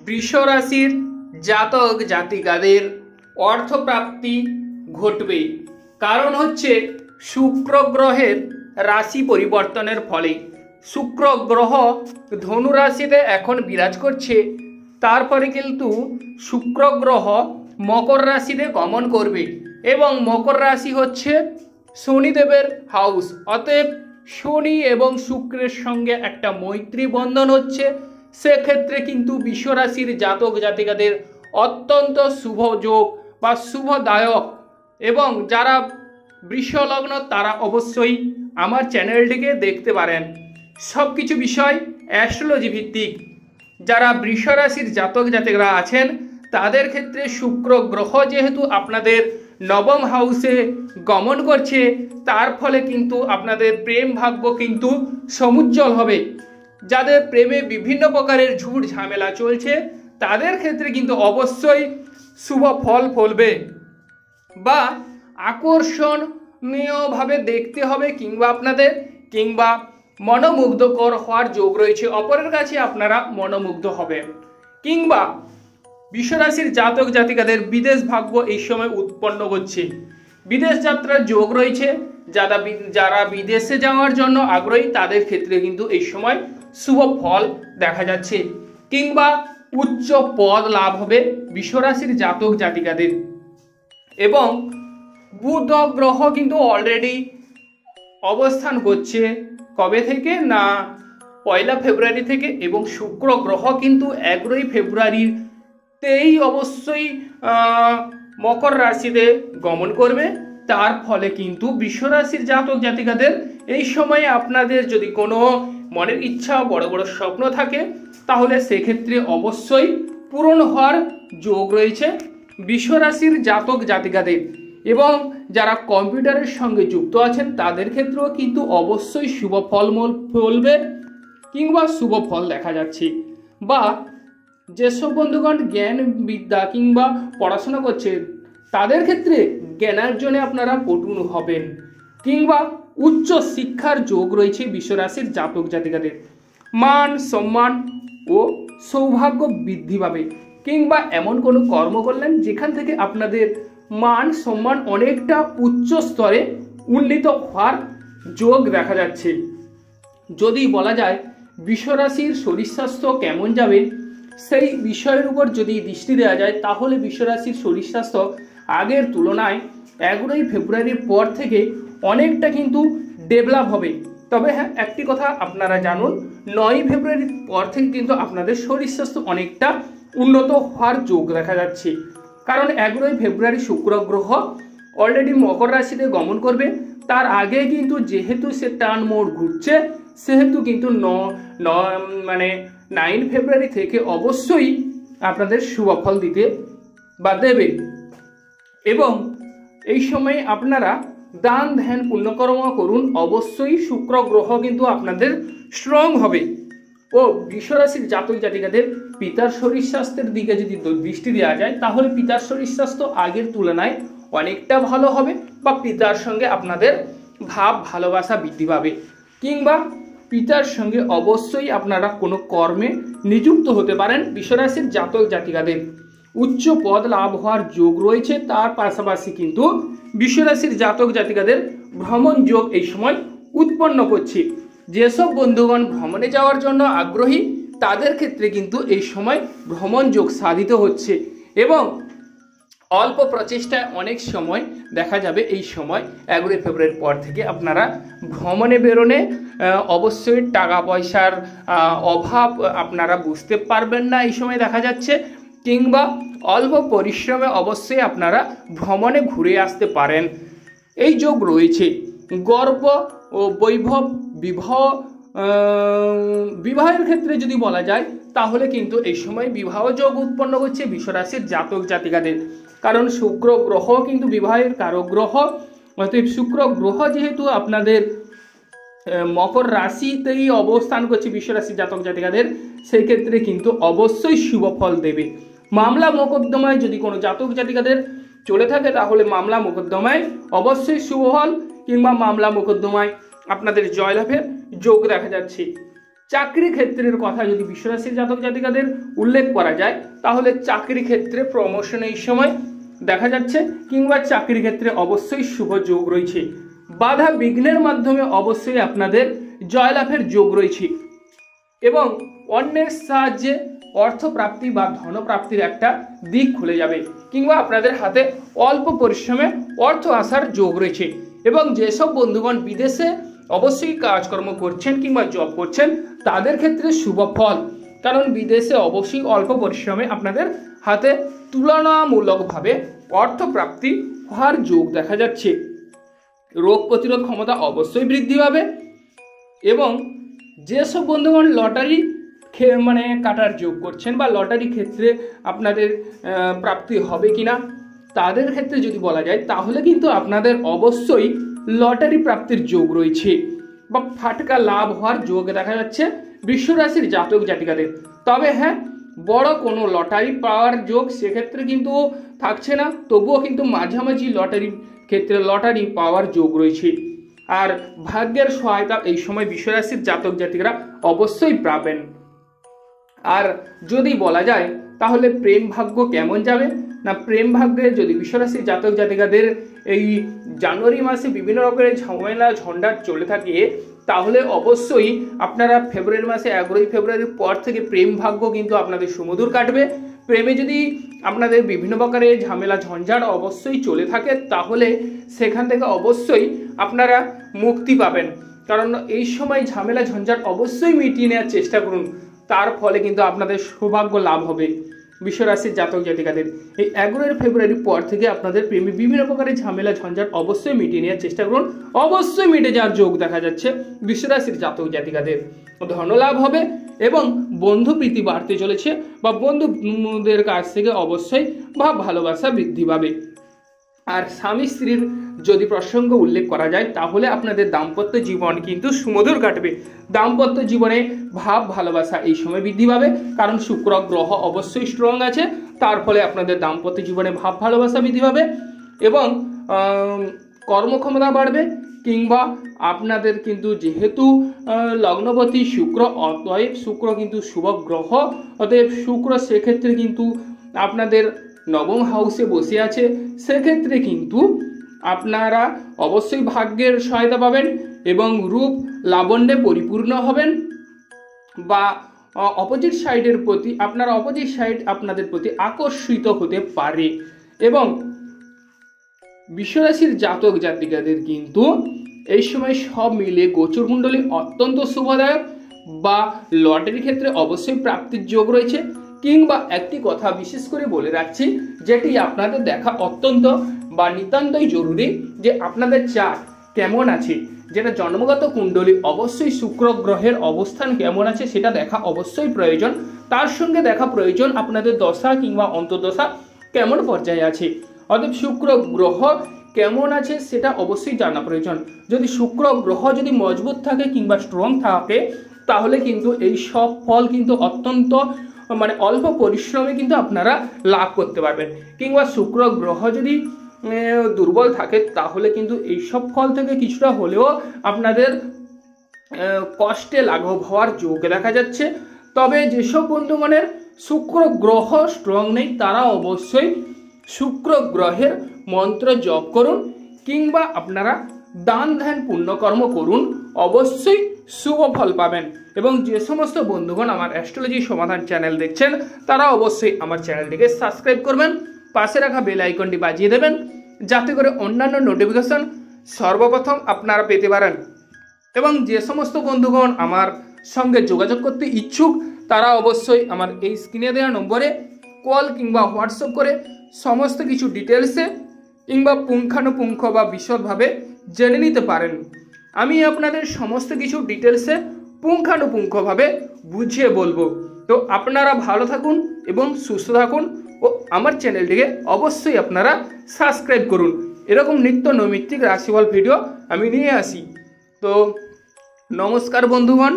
বৃষ রাশির জাতক জাতিকাদের অর্থপ্রাপ্তি ঘটবে। কারণ হচ্ছে শুক্র গ্রহের রাশি পরিবর্তনের ফলে। শুক্র গ্রহ ধনু রাশিতে এখন বিরাজ করছে, তারপরে কিন্তু শুক্র গ্রহ মকর রাশিতে গমন করবে এবং মকর রাশি হচ্ছে শনিদেবের হাউস। অতএব শনি এবং শুক্রের সঙ্গে একটা মৈত্রী বন্ধন হচ্ছে। সেক্ষেত্রে কিন্তু বৃষ রাশির জাতক জাতিকাদের অত্যন্ত শুভ যোগ বা শুভদায়ক। এবং যারা বৃষ লগ্ন তারা অবশ্যই আমার চ্যানেলটিকে দেখতে পারেন। সব কিছু বিষয় অ্যাস্ট্রোলজি ভিত্তিক। যারা বৃষ রাশির জাতক জাতিকরা আছেন তাদের ক্ষেত্রে শুক্র গ্রহ যেহেতু আপনাদের নবম হাউসে গমন করছে, তার ফলে কিন্তু আপনাদের প্রেম ভাগ্য কিন্তু সমুজ্জ্বল হবে। যাদের প্রেমে বিভিন্ন প্রকারের ঝুট ঝামেলা চলছে তাদের ক্ষেত্রে কিন্তু অবশ্যই শুভ ফল ফলবে বা আকর্ষণীয়ভাবে দেখতে হবে, কিংবা মনোমুগ্ধকর হওয়ার যোগ রয়েছে। অপরের কাছে আপনারা মনোমুগ্ধ হবেন, কিংবা বৃষরাশির জাতক জাতিকাদের বিদেশ ভাগ্য এই সময় উৎপন্ন হচ্ছে। বিদেশ যাত্রার যোগ রয়েছে। যারা বিদেশে যাওয়ার জন্য আগ্রহী তাদের ক্ষেত্রে কিন্তু এই সময় শুভ ফল দেখা যাচ্ছে, কিংবা উচ্চ পদ লাভ হবে বৃষরাশির জাতক জাতিকাদের। এবং বুধ গ্রহ কিন্তু অলরেডি অবস্থান করছে কবে থেকে না 1 ফেব্রুয়ারি থেকে, এবং শুক্র গ্রহ কিন্তু 11 ফেব্রুয়ারিতেই অবশ্যই মকর রাশিতে গমন করবে। তার ফলে কিন্তু বৃষ রাশির জাতক জাতিকাদের এই সময়ে আপনাদের যদি কোনো মনের ইচ্ছা বড় বড় স্বপ্ন থাকে তাহলে সেক্ষেত্রে অবশ্যই পূরণ হওয়ার যোগ রয়েছে বৃষ রাশির জাতক জাতিকাদের। এবং যারা কম্পিউটারের সঙ্গে যুক্ত আছেন তাদের ক্ষেত্রেও কিন্তু অবশ্যই শুভ ফল ফলবে, কিংবা শুভ ফল দেখা যাচ্ছে। বা যেসব বন্ধুগণ জ্ঞান বিদ্যা কিংবা পড়াশোনা করছেন তাদের ক্ষেত্রে জ্ঞানার্জনে আপনারা পটু হবেন, কিংবা উচ্চ শিক্ষার যোগ রয়েছে বৃষ রাশির জাতক জাতিকাদের। মান সম্মান ও সৌভাগ্য বৃদ্ধি পাবে, কিংবা এমন কোনো কর্ম করলেন যেখান থেকে আপনাদের মান সম্মান অনেকটা উচ্চ স্তরে উন্নীত হওয়ার যোগ দেখা যাচ্ছে। যদি বলা যায় বৃষ রাশির শরীর স্বাস্থ্য কেমন যাবে সেই বিষয়ের উপর যদি দৃষ্টি দেওয়া যায় তাহলে বৃষ রাশির শরীর স্বাস্থ্য আগের তুলনায় 11 ফেব্রুয়ারির পর থেকে অনেকটা কিন্তু ডেভেলপ হবে। তবে হ্যাঁ, একটি কথা আপনারা জানুন, 9 ফেব্রুয়ারির পর থেকে কিন্তু আপনাদের শরীর স্বাস্থ্য অনেকটা উন্নত হওয়ার যোগ দেখা যাচ্ছে। কারণ 11 ফেব্রুয়ারি শুক্র গ্রহ অলরেডি মকর রাশিতে গমন করবে। তার আগে কিন্তু যেহেতু সে টার্ন মোড ঘুরছে সেহেতু কিন্তু 9 ফেব্রুয়ারি থেকে অবশ্যই আপনাদের শুভ ফল দিতে বা দেবে। এবং এই সময়ে আপনারা দান ধ্যান পুণ্যকর্ম করুন, অবশ্যই শুক্র গ্রহ কিন্তু আপনাদের স্ট্রং হবে। ও বৃষ রাশির জাতক জাতিকাদের পিতার শরীর স্বাস্থ্যের দিকে যদি দৃষ্টি দেওয়া যায় তাহলে পিতার শরীর স্বাস্থ্য আগের তুলনায় অনেকটা ভালো হবে, বা পিতার সঙ্গে আপনাদের ভাব ভালোবাসা বৃদ্ধি পাবে, কিংবা পিতার সঙ্গে অবশ্যই আপনারা কোনো কর্মে নিযুক্ত হতে পারেন। বৃষ রাশির জাতক জাতিকাদের উচ্চ পদ লাভ হওয়ার যোগ রয়েছে। তার পাশাপাশি কিন্তু বৃষ রাশির জাতক জাতিকাদের ভ্রমণ যোগ এই সময় উৎপন্ন করছে। যেসব বন্ধুগণ ভ্রমণে যাওয়ার জন্য আগ্রহী তাদের ক্ষেত্রে কিন্তু এই সময় ভ্রমণ যোগ সাধিত হচ্ছে। এবং অল্প প্রচেষ্টায় অনেক সময় দেখা যাবে এই সময় 11 ফেব্রুয়ারির পর থেকে আপনারা ভ্রমণে বেরোনে অবশ্যই টাকা পয়সার অভাব আপনারা বুঝতে পারবেন না এই সময় দেখা যাচ্ছে, কিংবা অল্প পরিশ্রমে অবশ্যই আপনারা ভ্রমণে ঘুরে আসতে পারেন। এই যোগ রয়েছে। গর্ব ও বৈভব বিবাহের ক্ষেত্রে যদি বলা যায় তাহলে কিন্তু এই সময় বিবাহ যোগ উৎপন্ন করছে বৃষ রাশির জাতক জাতিকাদের। কারণ শুক্র গ্রহ কিন্তু বিবাহের কারক গ্রহ। অতএব শুক্র গ্রহ যেহেতু আপনাদের মকর রাশিতেই অবস্থান করছে বৃষ রাশির জাতক জাতিকাদের, সেই ক্ষেত্রে কিন্তু অবশ্যই শুভ ফল দেবে। মামলা মোকদ্দমায় যদি কোনো জাতক জাতিকাদের চলে থাকে তাহলে মামলা মোকদ্দমায় অবশ্যই শুভ ফল, কিংবা মামলা মোকদ্দমায় আপনাদের জয়লাভের যোগ দেখা যাচ্ছে। চাকরি ক্ষেত্রের কথা যদি বিশ্বরাশির জাতক জাতিকাদের উল্লেখ করা যায় তাহলে চাকরি ক্ষেত্রে প্রমোশন এই সময় দেখা যাচ্ছে, কিংবা চাকরি ক্ষেত্রে অবশ্যই শুভ যোগ রয়েছে। বাধা বিঘ্নের মাধ্যমে অবশ্যই আপনাদের জয়লাভের যোগ রয়েছে এবং অন্যের সাহায্যে অর্থপ্রাপ্তি বা ধনপ্রাপ্তির একটা দিক খুলে যাবে, কিংবা আপনাদের হাতে অল্প পরিশ্রমে অর্থ আসার যোগ রয়েছে। এবং যেসব বন্ধুগণ বিদেশে অবশ্যই কাজকর্ম করছেন কিংবা জব করছেন তাদের ক্ষেত্রে শুভ ফল, কারণ বিদেশে অবশ্যই অল্প পরিশ্রমে আপনাদের হাতে তুলনামূলকভাবে অর্থপ্রাপ্তি হওয়ার যোগ দেখা যাচ্ছে। রোগ প্রতিরোধ ক্ষমতা অবশ্যই বৃদ্ধি পাবে এবং যেসব বন্ধুগণ লটারি কাটার যোগ করছেন বা লটারি ক্ষেত্রে আপনাদের প্রাপ্তি হবে কিনা তাদের ক্ষেত্রে যদি বলা যায় তাহলে কিন্তু আপনাদের অবশ্যই লটারি প্রাপ্তির যোগ রয়েছে বা ফাটকা লাভ হওয়ার যোগ দেখা যাচ্ছে বিশ্বরাশির জাতক জাতিকাদের। তবে হ্যাঁ, বড় কোনো লটারি পাওয়ার যোগ সেক্ষেত্রে কিন্তু থাকছে না, তবুও কিন্তু মাঝামাঝি লটারি ক্ষেত্রে লটারি পাওয়ার যোগ রয়েছে। আর ভাগ্যের সহায়তা এই সময় বিশ্বরাশির জাতক জাতিকারা অবশ্যই পাবেন। আর যদি বলা যায় তাহলে প্রেম ভাগ্য কেমন যাবে না, প্রেম ভাগ্যে যদি বিশ্বরাশির জাতক জাতিকাদের এই জানুয়ারি মাসে বিভিন্ন রকমের ঝামেলা ঝঞ্ঝাট চলে থাকে তাহলে অবশ্যই আপনারা ফেব্রুয়ারি মাসে 11 ফেব্রুয়ারির পর থেকে প্রেম ভাগ্য কিন্তু আপনাদের সুমধুর কাটবে। প্রেমে যদি আপনাদের বিভিন্ন প্রকারের ঝামেলা ঝঞ্ঝাট অবশ্যই চলে থাকে তাহলে সেখান থেকে অবশ্যই আপনারা মুক্তি পাবেন, কারণ এই সময় ঝামেলা ঝঞ্ঝাট অবশ্যই মিটিয়ে নেওয়ার চেষ্টা করুন, তার ফলে কিন্তু আপনাদের সৌভাগ্য লাভ হবে। বিশ্বরাশির জাতক জাতিকাদের এই 11 ফেব্রুয়ারির পর থেকে আপনাদের প্রেমে বিভিন্ন প্রকারের ঝামেলা ঝঞ্ঝাট অবশ্যই মিটিয়ে নেওয়ার চেষ্টা করুন, অবশ্যই মিটে যাওয়ার যোগ দেখা যাচ্ছে বিশ্বরাশির জাতক জাতিকাদের। ধনলাভ হবে এবং বন্ধু প্রীতি বাড়তে চলেছে বা বন্ধুদের কাছ থেকে অবশ্যই ভালোবাসা বৃদ্ধি পাবে। আর স্বামী স্ত্রীর যদি প্রসঙ্গ উল্লেখ করা যায় তাহলে আপনাদের দাম্পত্য জীবন কিন্তু সুমধুর কাটবে। দাম্পত্য জীবনে ভাব ভালোবাসা এই সময় বৃদ্ধি পাবে, কারণ শুক্র গ্রহ অবশ্যই স্ট্রং আছে, তার ফলে আপনাদের দাম্পত্য জীবনে ভাব ভালোবাসা বৃদ্ধি পাবে এবং কর্মক্ষমতা বাড়বে। কিংবা আপনাদের কিন্তু যেহেতু লগ্নপতি শুক্র, অতএব শুক্র কিন্তু শুভ গ্রহ, অতএব শুক্র সেক্ষেত্রে কিন্তু আপনাদের নবম হাউসে বসে আছে, সেক্ষেত্রে কিন্তু আপনারা অবশ্যই ভাগ্যের সহায়তা পাবেন এবং রূপ লাবণ্যে পরিপূর্ণ হবেন বা অপোজিট সাইডের প্রতি অপোজিট সাইড আপনাদের প্রতি আকর্ষিত হতে পারে। এবং বিশ্বরাশির জাতক জাতিকাদের কিন্তু এই সময় সব মিলে গোচর কুণ্ডলী অত্যন্ত শুভদায়ক বা লটারি ক্ষেত্রে অবশ্যই প্রাপ্তির যোগ রয়েছে। কিংবা একটি কথা বিশেষ করে বলে রাখছি, যেটি আপনাদের দেখা অত্যন্ত বা নিতান্তই জরুরি, যে আপনাদের চার্ট কেমন আছে, যেটা জন্মগত কুণ্ডলী অবশ্যই শুক্র গ্রহের অবস্থান কেমন আছে সেটা দেখা অবশ্যই প্রয়োজন। তার সঙ্গে দেখা প্রয়োজন আপনাদের দশা কিংবা অন্তর্দশা কেমন পর্যায়ে আছে, অর্থাৎ শুক্র গ্রহ কেমন আছে সেটা অবশ্যই জানা প্রয়োজন। যদি শুক্র গ্রহ যদি মজবুত থাকে কিংবা স্ট্রং থাকে তাহলে কিন্তু এই সব ফল কিন্তু অত্যন্ত অল্প পরিশ্রমে কিন্তু আপনারা লাভ করতে পারবেন। কিংবা শুক্র গ্রহ যদি দুর্বল থাকে তাহলে কিন্তু এইসব ফল থেকে কিছুটা হলেও আপনাদের কষ্টে লাঘব হওয়ার যোগ দেখা যাচ্ছে। তবে যেসব বন্ধুগণের শুক্র গ্রহ স্ট্রং নেই তারা অবশ্যই শুক্র গ্রহের মন্ত্র জপ করুন কিংবা আপনারা দান ধ্যান পুণ্যকর্ম করুন, অবশ্যই শুভ ফল পাবেন। এবং যে সমস্ত বন্ধুগণ আমার অ্যাস্ট্রোলজি সমাধান চ্যানেল দেখছেন তারা অবশ্যই আমার চ্যানেলটিকে সাবস্ক্রাইব করবেন, পাশে রাখা বেল আইকনটি বাজিয়ে দেবেন যাতে করে অন্যান্য নোটিফিকেশন সর্বপ্রথম আপনারা পেতে পারেন। এবং যে সমস্ত বন্ধুগণ আমার সঙ্গে যোগাযোগ করতে ইচ্ছুক তারা অবশ্যই আমার এই স্ক্রিনে দেওয়া নম্বরে কল কিংবা হোয়াটসঅ্যাপ করে সমস্ত কিছু ডিটেলসে কিংবা পুঙ্খানুপুঙ্খ বা বিশদভাবে জেনে নিতে পারেন। আমি আপনাদের সমস্ত কিছু ডিটেলসে পুঙ্খানুপুঙ্খভাবে বুঝিয়ে বলবো। তো আপনারা ভালো থাকুন এবং সুস্থ থাকুন ও আমার চ্যানেলটিকে অবশ্যই আপনারা সাবস্ক্রাইব করুন। এরকম নিত্য নৈমিত্তিক রাশিফল ভিডিও আমি নিয়ে আসি। তো নমস্কার বন্ধুগণ।